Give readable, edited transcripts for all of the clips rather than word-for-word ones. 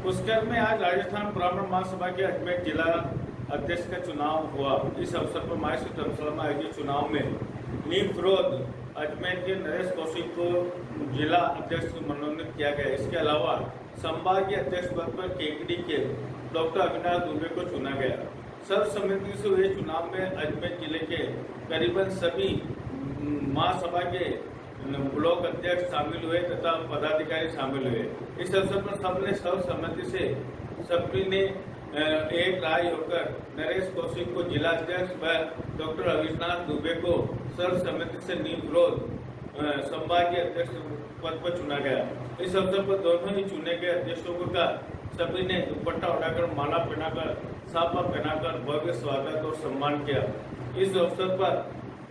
पुष्कर में आज राजस्थान ब्राह्मण महासभा के अजमेर जिला अध्यक्ष का चुनाव हुआ। इस अवसर पर माहेश्वर धर्मशाला में आयोजित चुनाव में नीम विरोध अजमेर के नरेश कौशिक को जिला अध्यक्ष मनोनीत किया गया। इसके अलावा संभागीय अध्यक्ष पद पर केकड़ी के डॉक्टर अविनाश दुबे को चुना गया। सर्वसम्मति से हुए चुनाव में अजमेर जिले के करीबन सभी महासभा के ब्लॉक अध्यक्ष शामिल हुए तथा पदाधिकारी शामिल हुए। इस अवसर पर सबने सर्वसम्मति से सभी ने एक राय होकर नरेश कौशिक को जिला अध्यक्ष व डॉक्टर अविनाश दुबे को सर्वसम्मति से निर्विरोध संभागीय अध्यक्ष पद पर चुना गया। इस अवसर पर दोनों ही चुने गए अध्यक्षों का सभी ने दुपट्टा उठाकर, माला पहनाकर, साफा पहनाकर भव्य स्वागत और सम्मान किया। इस अवसर पर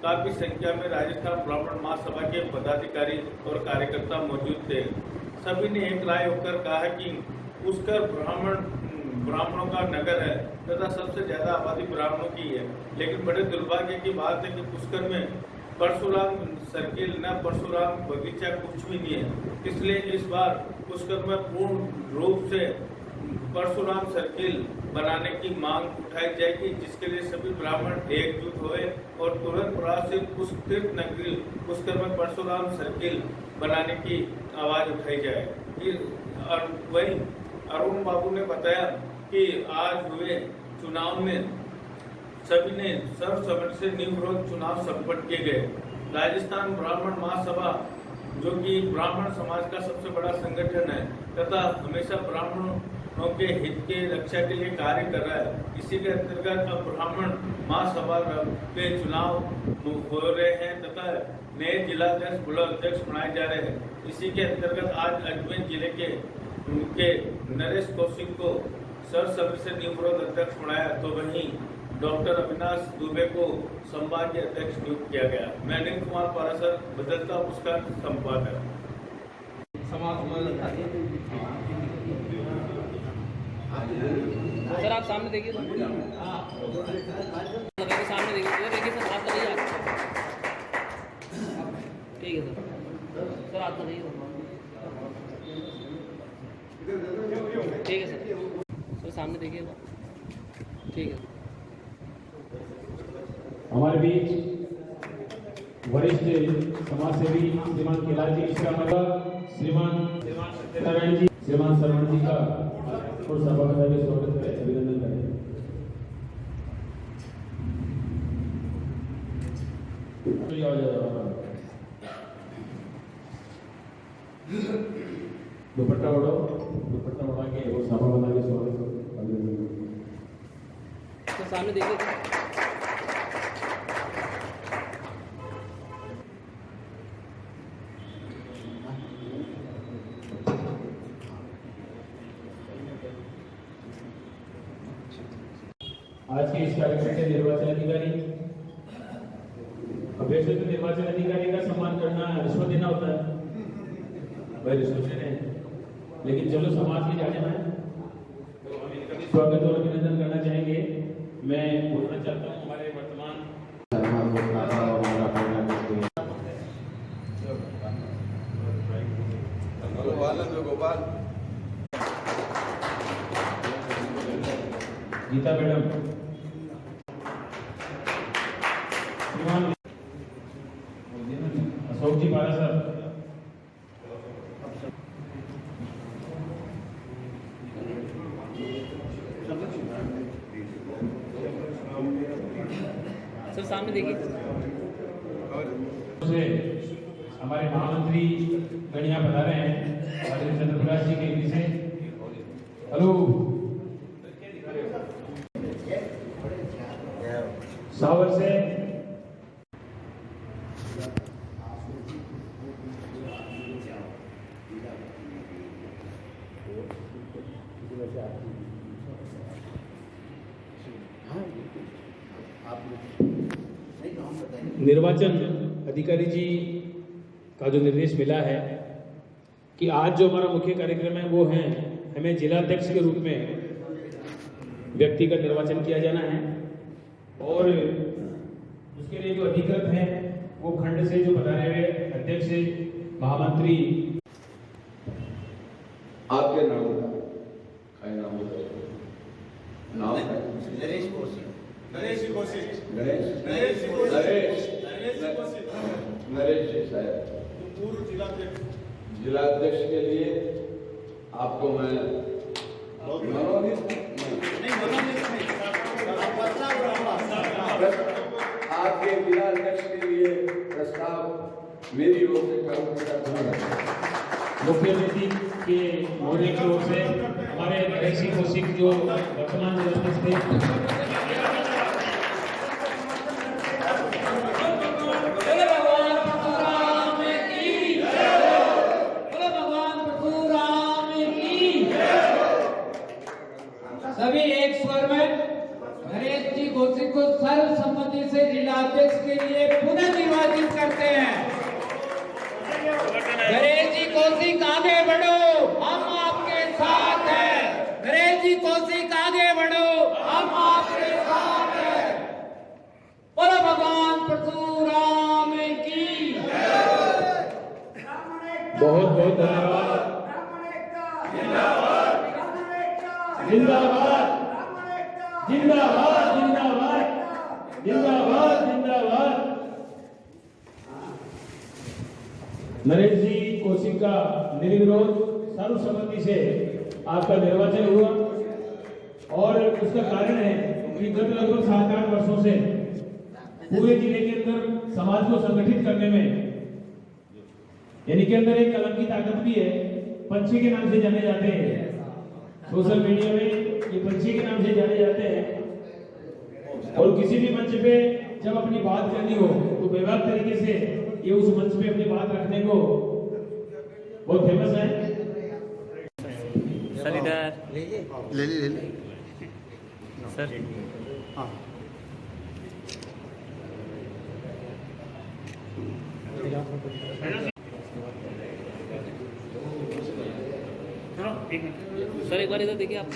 काफी संख्या में राजस्थान ब्राह्मण महासभा के पदाधिकारी और कार्यकर्ता मौजूद थे। सभी ने एक राय होकर कहा कि पुष्कर ब्राह्मणों का नगर है तथा सबसे ज्यादा आबादी ब्राह्मणों की है, लेकिन बड़े दुर्भाग्य की बात है कि पुष्कर में परशुराम सर्किल न परशुराम बगीचा कुछ भी नहीं है। इसलिए इस बार पुष्कर में पूर्ण रूप से परशुराम सर्किल बनाने की मांग उठाई जाएगी, जिसके लिए सभी ब्राह्मण एकजुट हुए और तुरंत प्रयास से पुष्कर नगरी पुष्कर में परशुराम सर्किल बनाने की आवाज उठाई जाए। और वहीं अरुण बाबू ने बताया कि आज हुए चुनाव में सभी ने सर्वसम्मति से निर्विरोध चुनाव संपन्न किए गए। राजस्थान ब्राह्मण महासभा जो कि ब्राह्मण समाज का सबसे बड़ा संगठन है तथा हमेशा ब्राह्मणों के हित के रक्षा के लिए कार्य कर रहा है, इसी के अंतर्गत अब ब्राह्मण महासभा के चुनाव हो रहे हैं तथा नए जिला अध्यक्ष ब्लॉक अध्यक्ष बनाए जा रहे हैं। इसी के अंतर्गत आज अजमेर जिले के नरेश कौशिक को सर्वसम्मति से निर्विरोध अध्यक्ष बनाया, तो वहीं डॉक्टर अविनाश दुबे को संभागीय अध्यक्ष नियुक्त किया गया। मैं अनिल कुमार पारासर, बदलता पुष्कर संपादक। सर आप सामने देखिए, सामने देखिए सर, आप बताइए। ठीक है सर आप बताइए। ठीक है सर सामने देखिए। ठीक है। हमारे बीच वरिष्ठ समाज सेवी श्रीमान कैलाश जी श्रीमान सत्यनारायण जी, श्रीमान शर्मा जी का और सभापति के स्वागत करें, अभिनंदन करें। दुपट्टा उड़ा के और सभापति के स्वागत करें, अभिनंदन करें। तो सामने देखिए। आज के इस कार्यक्रम के निर्वाचन अधिकारी वैसे तो निर्वाचन अधिकारी का सम्मान करना रिश्वत देना होता है, वह रिश्वत देने हैं, लेकिन चलो समाज की जाने में तो हम इनका भी स्वागत और अभिनंदन करना चाहेंगे। मैं बोलना चाहता हूँ हमारे वर्तमान गोपाल गीता मैडम, अशोक जी पारा सर, सर सामने देखिए। हमारे महामंत्री गणिया बता रहे हैं चंद्र प्रकाश जी के से। हेलो सावर से निर्वाचन अधिकारी जी का जो निर्देश मिला है कि आज जो हमारा मुख्य कार्यक्रम है वो है हमें जिला अध्यक्ष के रूप में व्यक्ति का निर्वाचन किया जाना है और उसके लिए जो अधिकृत है वो खंड से जो बता रहे हुए अध्यक्ष महामंत्री आपके नाम नरेश जी साहब, पूर्व जिलाध्यक्ष जिलाध्यक्ष के लिए आपको मैं मनोनीत आपके जिलाध्यक्ष के लिए प्रस्ताव मेरी ओर से मुख्य अतिथि के महोदय की ओर से हमारे नरेश जी कौशिक जो वर्तमान जिलाध्यक्ष थे, सभी एक स्वर में नरेश जी कौशिक को सर्वसम्मति से जिलाध्यक्ष के लिए पुनः निर्वाचित करते हैं। नरेश जी कौशिक आगे बढ़ो, हम आपके साथ हैं। नरेश जी कौशिक आगे बढ़ो, हम आपके साथ हैं। बोलो भगवान परशुराम की। बहुत बहुत धन्यवाद। जिंदाबाद जिंदाबाद जिंदाबाद जिंदाबाद जिंदाबाद। नरेश जी कौशिक का निर्विरोध सर्वसम्मति से आपका निर्वाचन हुआ और उसका कारण है कि गत लगभग 7-8 वर्षों से पूरे जिले के अंदर समाज को संगठित करने में यानी के अंदर एक कलम की ताकत भी है। पंछी के नाम से जाने जाते हैं, सोशल मीडिया में ये पंछी के नाम से जाने जाते हैं और किसी भी मंच पे जब अपनी बात करनी हो तो बेबाक तरीके से ये उस मंच पे अपनी बात रखने को बहुत फेमस है। सर इधर ले ले सर सर एक बार इधर देखिए आप।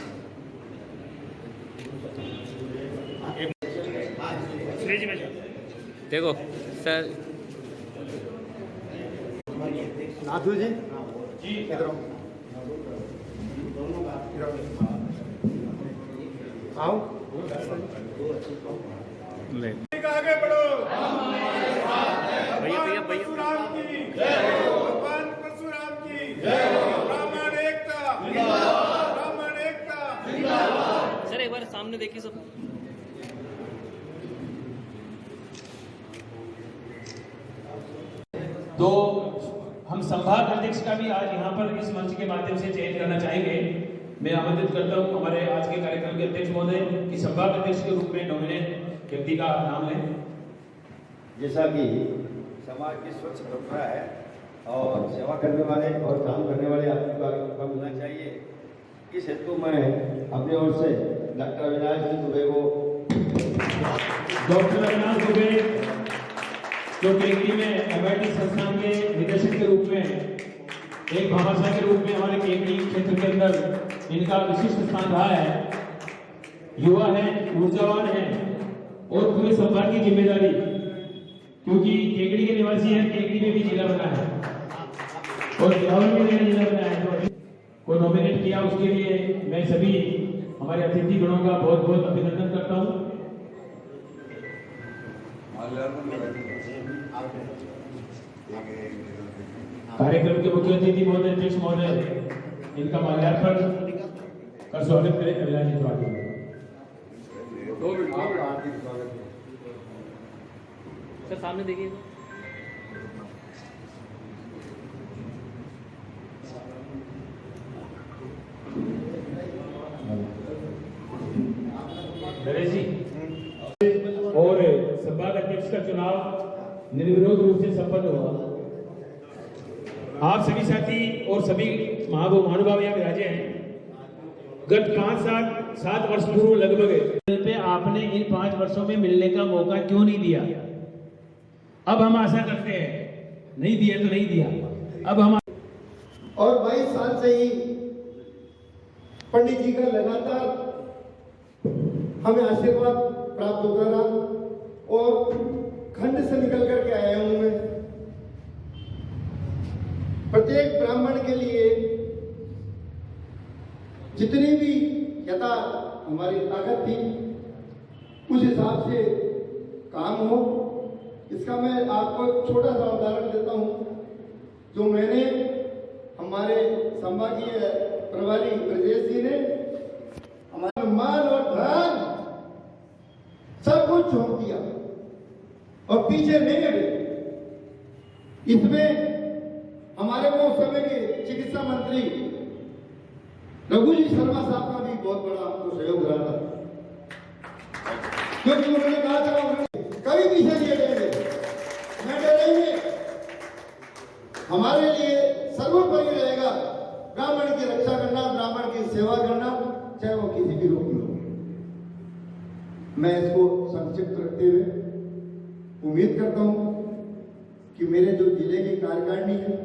देखो सर नाथू जी इधर आओ। आगे बढ़ो। भैया भैया भैया परशुराम की भगवान परशुराम की ब्राह्मण एकता, ब्राह्मण एकता। सर एक बार सामने देखिए सब। तो हम संभाग अध्यक्ष का भी आज यहाँ पर इस मंच के माध्यम से चयन करना चाहेंगे। मैं आमंत्रित करता हूँ हमारे आज के कार्यक्रम के अध्यक्ष महोदय कि संभाग अध्यक्ष के रूप में नॉमिनेट व्यक्ति का नाम लें। जैसा कि समाज की स्वच्छ परंपरा है और सेवा करने वाले और काम करने वाले आदमी को आगे मौका मिलना चाहिए, इस हेतु मैं अपनी ओर से डॉक्टर अविनाश जी दुबे को जो केंद्रीय में एमआईटी संस्थान के निदेशक के रूप में एक भामाशाह के रूप में हमारे केंद्रीय क्षेत्र के अंदर इनका विशिष्ट स्थान रहा है। युवा है, ऊर्जावान है और पूरे संभाग की जिम्मेदारी, क्योंकि केकड़ी के निवासी है, केकड़ी में भी जिला बना है और बिहार में भी जिला बना है, तो को नॉमिनेट किया उसके लिए मैं सभी हमारे अतिथि गणों का बहुत बहुत अभिनंदन करता हूँ। कार्यक्रम के मुख्य अतिथि महोदय, अध्यक्ष महोदय, इनका माल्यार्पण का स्वागत करें। अविनाश जी स्वागत। सर सामने देखिए। नरेश जी और संभाग अध्यक्ष का चुनाव निर्विरोध रूप से संपन्न हुआ। आप सभी साथी और सभी महानुभाव यहाँ विराजे हैं। गत 5-7 वर्ष पूर्व लगभग पे आपने इन 5 वर्षों में मिलने का मौका क्यों नहीं दिया? अब हम आशा करते हैं, नहीं दिया तो नहीं दिया, अब हम और 22 साल से ही पंडित जी का लगातार हमें आशीर्वाद प्राप्त होता रहा और खंड से निकल करके आया हूं मैं। प्रत्येक ब्राह्मण के लिए जितनी भी यथा हमारी ताकत थी उस हिसाब से काम हो। इसका मैं आपको एक छोटा सा उदाहरण देता हूँ। जो मैंने हमारे संभागीय प्रभारी ब्रजेश जी ने हमारा मान और धन सब कुछ छोड़ दिया और पीछे नहीं हटे। इसमें हमारे वो उस समय के चिकित्सा मंत्री रघु जी शर्मा साहब का भी बहुत बड़ा आपको सहयोग रहा था, क्योंकि उन्होंने कहा था कभी पीछे नहीं हटेंगे, न डरेंगे। हमारे लिए सर्वोपरि रहेगा ब्राह्मण की रक्षा करना, ब्राह्मण की सेवा करना, चाहे वो किसी भी रूप में हो। मैं इसको संक्षिप्त रखते हुए उम्मीद करता हूं कि मेरे जो जिले की कार्यकारिणी है,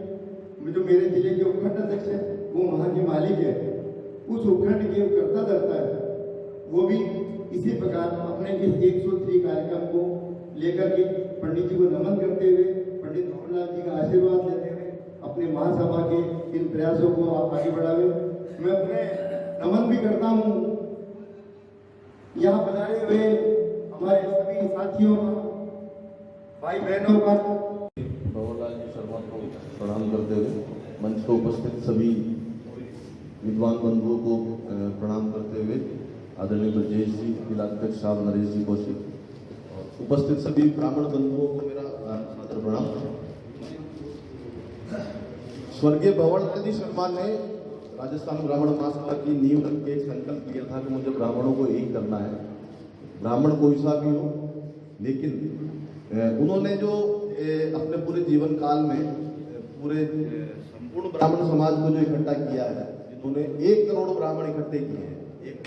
जो मेरे जिले के उपखंड अध्यक्ष है, वो वहां के मालिक है, उस उपखंड के करता धरता है, वो भी इसी प्रकार अपने इस 103 कार्यक्रम को लेकर के पंडित जी को नमन करते हुए, पंडित मोहनलाल जी का आशीर्वाद लेते हुए अपने महासभा के इन प्रयासों को आप आगे बढ़ावे। मैं अपने नमन भी करता हूँ यहाँ पधारे हुए हमारे सभी साथियों का, भाई बहनों का। भंवरलाल जी शर्मा को प्रणाम करते हुए मंच पर उपस्थित सभी विद्वान बंधुओं को प्रणाम करते हुए आदरणीय ब्रजेश जी, जिलाध्यक्ष साहब नरेश जी कौशिक और उपस्थित सभी ब्राह्मण बंधुओं को मेरा सादर प्रणाम। स्वर्गीय भंवरलाल जी शर्मा ने राजस्थान ब्राह्मण महासभा की नींव रख के एक संकल्प लिया था कि मुझे ब्राह्मणों को एक करना है, ब्राह्मण कोई सा भी हो। लेकिन उन्होंने जो अपने पूरे जीवन काल में पूरे संपूर्ण ब्राह्मण समाज को जो इकट्ठा किया है, जिन्होंने 1 करोड़ ब्राह्मण इकट्ठे किए हैं, एक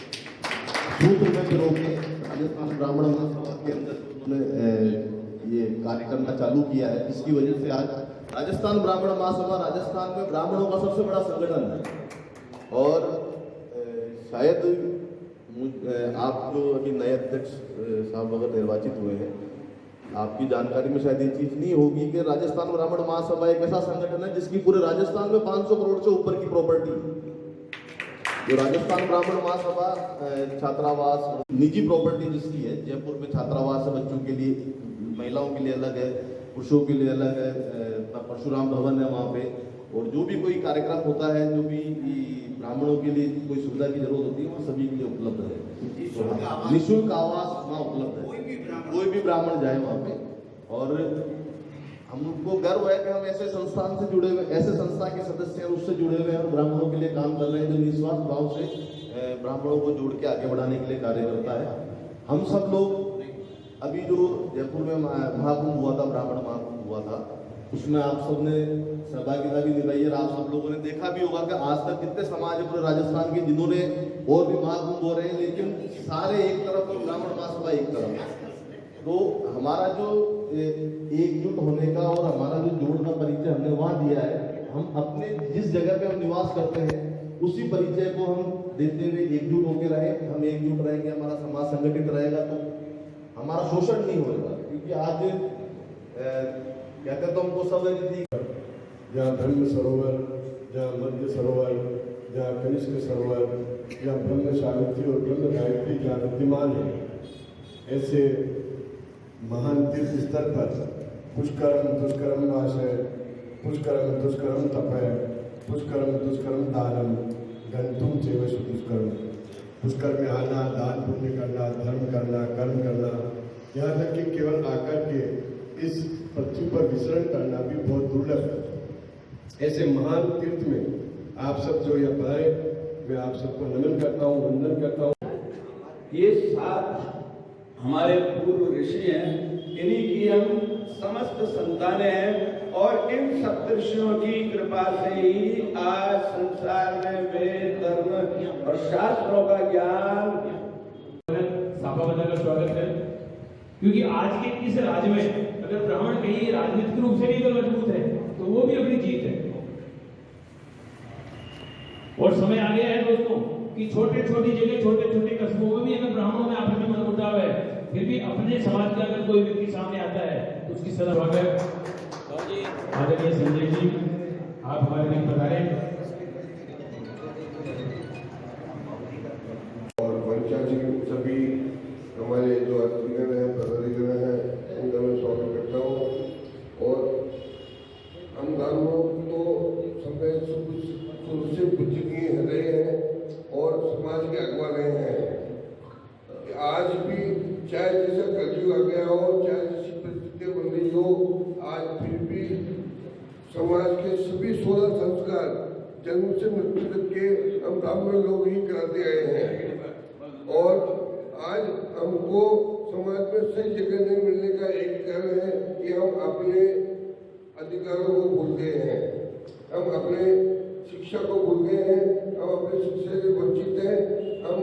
सूत्र में पिरो के राजस्थान ब्राह्मण महासभा के अंदर उन्होंने ये कार्य करना चालू किया है। इसकी वजह से आज राजस्थान ब्राह्मण महासभा राजस्थान में ब्राह्मणों का सबसे बड़ा संगठन है। और शायद आप जो अभी नए अध्यक्ष साहब अगर निर्वाचित हुए हैं, आपकी जानकारी में शायद ये चीज नहीं होगी कि राजस्थान ब्राह्मण महासभा एक ऐसा संगठन है जिसकी पूरे राजस्थान में 500 करोड़ से ऊपर की प्रॉपर्टी है। जो राजस्थान ब्राह्मण महासभा छात्रावास, निजी प्रॉपर्टी जिसकी है, जयपुर में छात्रावास है बच्चों के लिए, महिलाओं के लिए अलग है, पुरुषों के लिए अलग है, परशुराम भवन है वहाँ पे, और जो भी कोई कार्यक्रम होता है, जो भी ब्राह्मणों के लिए कोई सुविधा की जरूरत होती है, वो सभी के लिए उपलब्ध है। निःशुल्क आवास वहाँ उपलब्ध है, कोई भी ब्राह्मण जाए वहाँ पे। और हमको गर्व है कि हम ऐसे संस्थान से जुड़े हुए, ऐसे संस्था के सदस्य हैं, उससे जुड़े हुए हैं, ब्राह्मणों के लिए काम कर रहे हैं, जो निस्वार्थ भाव से ब्राह्मणों को जोड़ के आगे बढ़ाने के लिए कार्य करता है। हम सब लोग अभी जो जयपुर में महाकुंभ हुआ था, ब्राह्मण महाकुंभ हुआ था, उसमें आप सबने सहभागिता भी निभाई है। आप सब लोगों ने देखा भी होगा कि आज तक कितने समाज है पूरे राजस्थान के जिन्होंने, और भी महाकुंभ हो रहे हैं, लेकिन सारे एक तरफ और ब्राह्मण महासभा एक तरफ। तो हमारा जो एकजुट होने का और हमारा जो जोड़ना परिचय हमने वहाँ दिया है, हम अपने जिस जगह पे हम निवास करते हैं उसी परिचय को हम देते हुए एकजुट होकर रहे। हम एकजुट रहेंगे, हमारा समाज संगठित रहेगा, तो हमारा शोषण नहीं होगा। क्योंकि आज कहते तो हमको सब थी, जहाँ ब्रह्म सरोवर, जहाँ मध्य सरोवर, जहाँ कनिष्क सरोवर, जहाँ ब्रह्म सावित्री और ब्रह्म गायत्री जहाँ विद्यमान है, ऐसे महान तीर्थ स्तर पर पुष्करम दुष्करम वास है, पुष्करम दुष्करम तप है, पुष्करम दुष्करम दानम, गंतुम चेवश दुष्कर्म। पुष्कर में आना, दान पुण्य करना, धर्म करना, कर्म करना, यहाँ तक कि केवल आकर के इस पृथ्वी पर विचरण करना भी बहुत दुर्लभ है। ऐसे महान तीर्थ में आप सब जो यहाँ पधारे, मैं आप सबको नमन करता हूँ, वंदन करता हूँ। ये 7 हमारे पूर्व ऋषि हैं, इन्हीं की हम समस्त संतानें हैं, और इन सप्तर्षियों की कृपा से ही आज संसार में वेद, धर्म और शास्त्रों का ज्ञान। साफा बताकर स्वागत है, क्योंकि आज के इस राज्य में अगर ब्राह्मण कहीं राजनीतिक रूप से भी तो मजबूत है, तो वो भी अपनी जीत है। और समय आ गया है दोस्तों कि छोटे छोटी जगह, छोटे छोटे कस्बों में भी अगर ब्राह्मणों में आपस में मनमुटाव है, फिर भी अपने समाज का अगर कोई व्यक्ति सामने आता है तो उसकी सदा स्वागत। आदरणीय संजय जी, आप हमारे बीच पधारे। और वंशा जी सभी हमारे जो अतिथिगण हैं, पदाधिकारी हैं, उनका मैं स्वागत करता हूँ। और हम ब्राह्मणों तो समय शुरू से पूजनीय रहे हैं और समाज के अगवा रहे हैं। आज भी चाहे जैसा कलयुग आ गया हो, चाहे जैसी परिस्थितियाँ बन रही हो, आज फिर भी समाज के सभी 16 संस्कार जन्म से मृत्यु तक के हम ब्राह्मण लोग ही कराते आए हैं। और आज हमको समाज में सही जगह नहीं मिलने का एक कारण है कि हम अपने अधिकारों को भूल गए हैं, हम अपने शिक्षा को भूल गए हैं, हम अपने शिक्षा से वंचित हैं। हम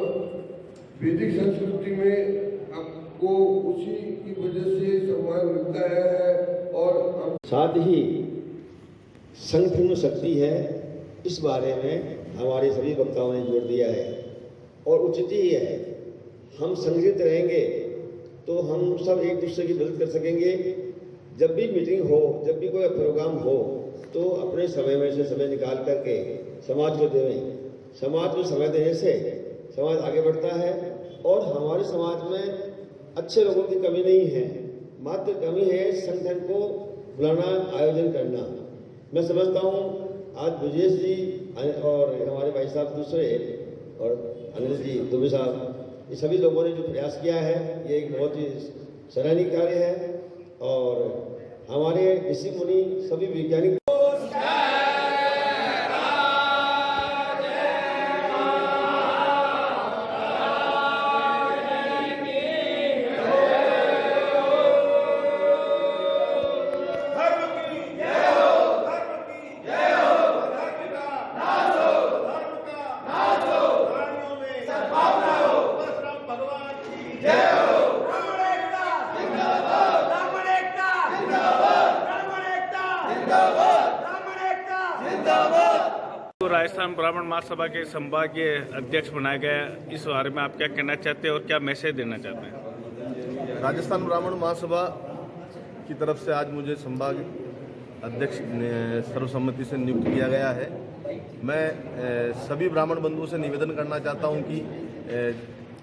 वैदिक संस्कृति में हमको उसी की वजह से सम्मान मिलता है। और हम साथ ही संगठन में शक्ति है, इस बारे में हमारे सभी वक्ताओं ने जोर दिया है और उचित ही है। हम संगठित रहेंगे तो हम सब एक दूसरे की मदद कर सकेंगे। जब भी मीटिंग हो, जब भी कोई प्रोग्राम हो, तो अपने समय में से समय निकाल करके समाज को देवें। समाज को समय देने से समाज आगे बढ़ता है और हमारे समाज में अच्छे लोगों की कमी नहीं है, मात्र कमी है संगठन को बुलाना, आयोजन करना। मैं समझता हूँ आज ब्रजेश जी और हमारे भाई साहब दूसरे और अनिल जी दुबे साहब, ये सभी लोगों ने जो प्रयास किया है, ये एक बहुत ही सराहनीय कार्य है। और हमारे ऋषि मुनि सभी वैज्ञानिक तो राजस्थान ब्राह्मण महासभा के संभागीय अध्यक्ष बनाए गए, इस बारे में आप क्या कहना चाहते हैं और क्या मैसेज देना चाहते हैं? राजस्थान ब्राह्मण महासभा की तरफ से आज मुझे संभाग अध्यक्ष सर्वसम्मति से नियुक्त किया गया है। मैं सभी ब्राह्मण बंधुओं से निवेदन करना चाहता हूं कि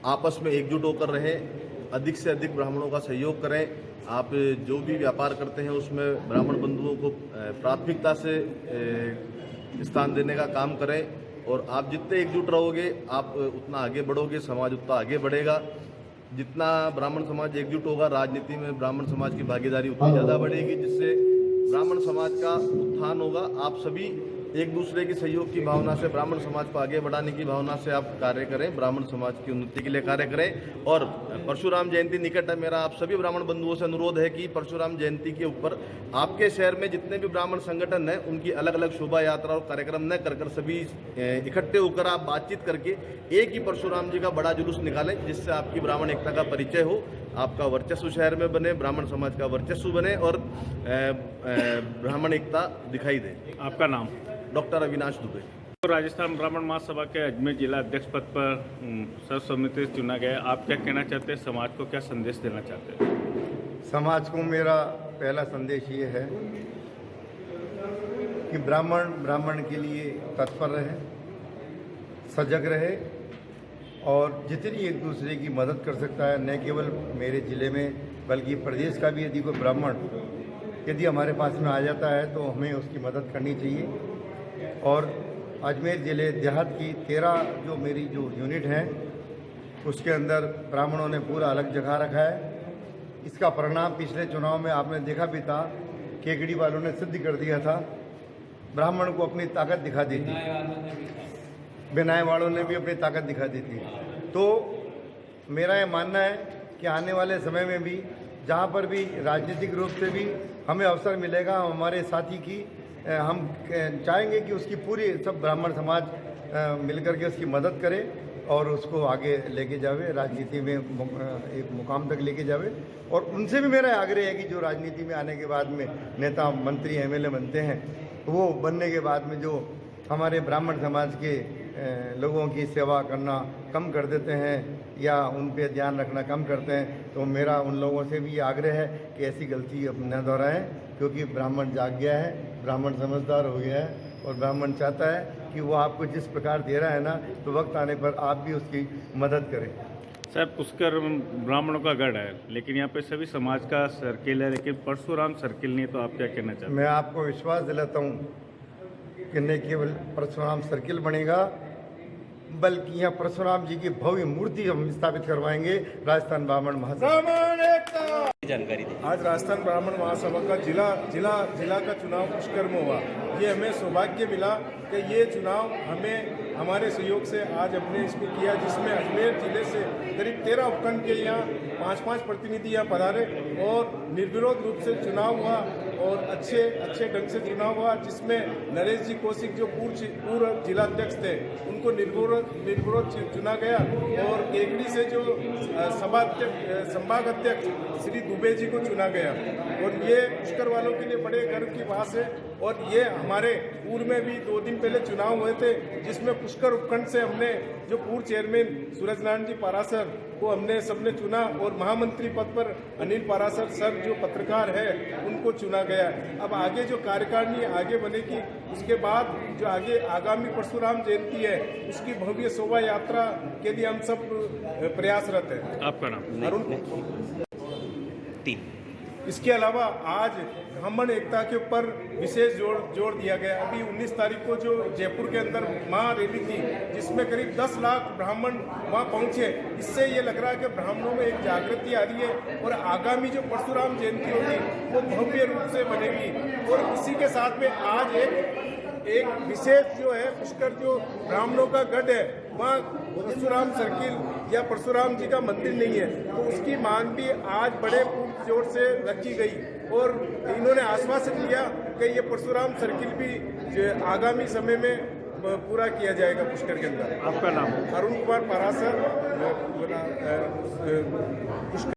आपस में एकजुट होकर रहें, अधिक से अधिक ब्राह्मणों का सहयोग करें। आप जो भी व्यापार करते हैं उसमें ब्राह्मण बंधुओं को प्राथमिकता से स्थान देने का काम करें। और आप जितने एकजुट रहोगे आप उतना आगे बढ़ोगे, समाज उतना आगे बढ़ेगा। जितना ब्राह्मण समाज एकजुट होगा, राजनीति में ब्राह्मण समाज की भागीदारी उतनी ज़्यादा बढ़ेगी, जिससे ब्राह्मण समाज का उत्थान होगा। आप सभी एक दूसरे की सहयोग की भावना से, ब्राह्मण समाज को आगे बढ़ाने की भावना से आप कार्य करें, ब्राह्मण समाज की उन्नति के लिए कार्य करें। और परशुराम जयंती निकट है, मेरा आप सभी ब्राह्मण बंधुओं से अनुरोध है कि परशुराम जयंती के ऊपर आपके शहर में जितने भी ब्राह्मण संगठन हैं उनकी अलग अलग शोभा यात्रा और कार्यक्रम न कर सभी इकट्ठे होकर आप बातचीत करके एक ही परशुराम जी का बड़ा जुलूस निकालें, जिससे आपकी ब्राह्मण एकता का परिचय हो, आपका वर्चस्व शहर में बने, ब्राह्मण समाज का वर्चस्व बने और ब्राह्मण एकता दिखाई दे। आपका नाम? डॉक्टर अविनाश दुबे। तो राजस्थान ब्राह्मण महासभा के अजमेर जिला अध्यक्ष पद पर सर्वसम्मति से चुना गया, आप क्या कहना चाहते हैं? समाज को क्या संदेश देना चाहते हैं? समाज को मेरा पहला संदेश ये है कि ब्राह्मण के लिए तत्पर रहे, सजग रहे और जितनी एक दूसरे की मदद कर सकता है, न केवल मेरे ज़िले में बल्कि प्रदेश का भी यदि कोई ब्राह्मण यदि हमारे पास में आ जाता है तो हमें उसकी मदद करनी चाहिए। और अजमेर ज़िले देहात की 13 जो मेरी जो यूनिट हैं उसके अंदर ब्राह्मणों ने पूरा अलग जगह रखा है। इसका परिणाम पिछले चुनाव में आपने देखा भी था, केकड़ी वालों ने सिद्ध कर दिया था। ब्राह्मण को अपनी ताकत दिखा दी थी, बिनाय वालों ने भी अपनी ताकत दिखा दी थी। तो मेरा ये मानना है कि आने वाले समय में भी जहाँ पर भी राजनीतिक रूप से भी हमें अवसर मिलेगा, हमारे साथी की हम चाहेंगे कि उसकी पूरी सब ब्राह्मण समाज मिलकर के उसकी मदद करे और उसको आगे लेके जावे, राजनीति में एक मुकाम तक लेके जावे। और उनसे भी मेरा आग्रह है कि जो राजनीति में आने के बाद में नेता, मंत्री, एमएलए बनते हैं, वो बनने के बाद में जो हमारे ब्राह्मण समाज के लोगों की सेवा करना कम कर देते हैं या उन पे ध्यान रखना कम करते हैं, तो मेरा उन लोगों से भी ये आग्रह है कि ऐसी गलती अब न दोहराएं, क्योंकि ब्राह्मण जाग गया है, ब्राह्मण समझदार हो गया है और ब्राह्मण चाहता है कि वो आपको जिस प्रकार दे रहा है ना, तो वक्त आने पर आप भी उसकी मदद करें। सर, पुष्कर ब्राह्मणों का गढ़ है, लेकिन यहाँ पे सभी समाज का सर्किल है, लेकिन परशुराम सर्किल नहीं है, तो आप क्या कहना चाहते हैं? मैं आपको विश्वास दिलाता हूँ कि न केवल परशुराम सर्किल बनेगा, बल्कि यहाँ परशुराम जी की भव्य मूर्ति हम स्थापित करवाएंगे राजस्थान ब्राह्मण महासभा। जानकारी दी। आज राजस्थान ब्राह्मण महासभा का जिला का चुनाव पुष्कर में हुआ। ये हमें सौभाग्य मिला कि ये चुनाव हमें हमारे सहयोग से आज हमने इसको किया, जिसमें अजमेर जिले से करीब 13 उपखंड के यहाँ 5-5 प्रतिनिधि यहाँ पधारे और निर्विरोध रूप से चुनाव हुआ और अच्छे ढंग से चुनाव हुआ, जिसमें नरेश जी कौशिक जो पूर्व जिलाध्यक्ष थे उनको निर्विरोध चुना गया और केकड़ी से जो संभाग अध्यक्ष श्री दुबे जी को चुना गया। और ये पुष्कर वालों के लिए बड़े गर्व की बात है। और ये हमारे पूर्व में भी 2 दिन पहले चुनाव हुए थे, जिसमें पुष्कर उपखंड से हमने जो पूर्व चेयरमैन सूरज नारायण जी पारासर को हमने सबने चुना और महामंत्री पद पर अनिल पारासर सर जो पत्रकार है उनको चुना गया। अब आगे जो कार्यकारिणी आगे बनेगी, उसके बाद जो आगे आगामी परशुराम जयंती है उसकी भव्य शोभा यात्रा के लिए हम सब प्रयासरत हैं। आपका नाम? अरुण। 3। इसके अलावा आज ब्राह्मण एकता के ऊपर विशेष जोर दिया गया। अभी 19 तारीख को जो जयपुर के अंदर महारैली थी, जिसमें करीब 10 लाख ब्राह्मण वहां पहुंचे, इससे ये लग रहा है कि ब्राह्मणों में एक जागृति आ रही है और आगामी जो परशुराम जयंती होगी वो भव्य रूप से बनेगी। और इसी के साथ में आज एक विशेष जो है पुष्कर जो ब्राह्मणों का गढ़ है, वहाँ परशुराम सर्किल या परशुराम जी का मंदिर नहीं है, तो उसकी मांग भी आज बड़े जोर से रखी गई और इन्होंने आश्वासन दिया कि ये परशुराम सर्किल भी आगामी समय में पूरा किया जाएगा पुष्कर के अंदर। आपका नाम? अरुण कुमार पारासर, पुष्कर।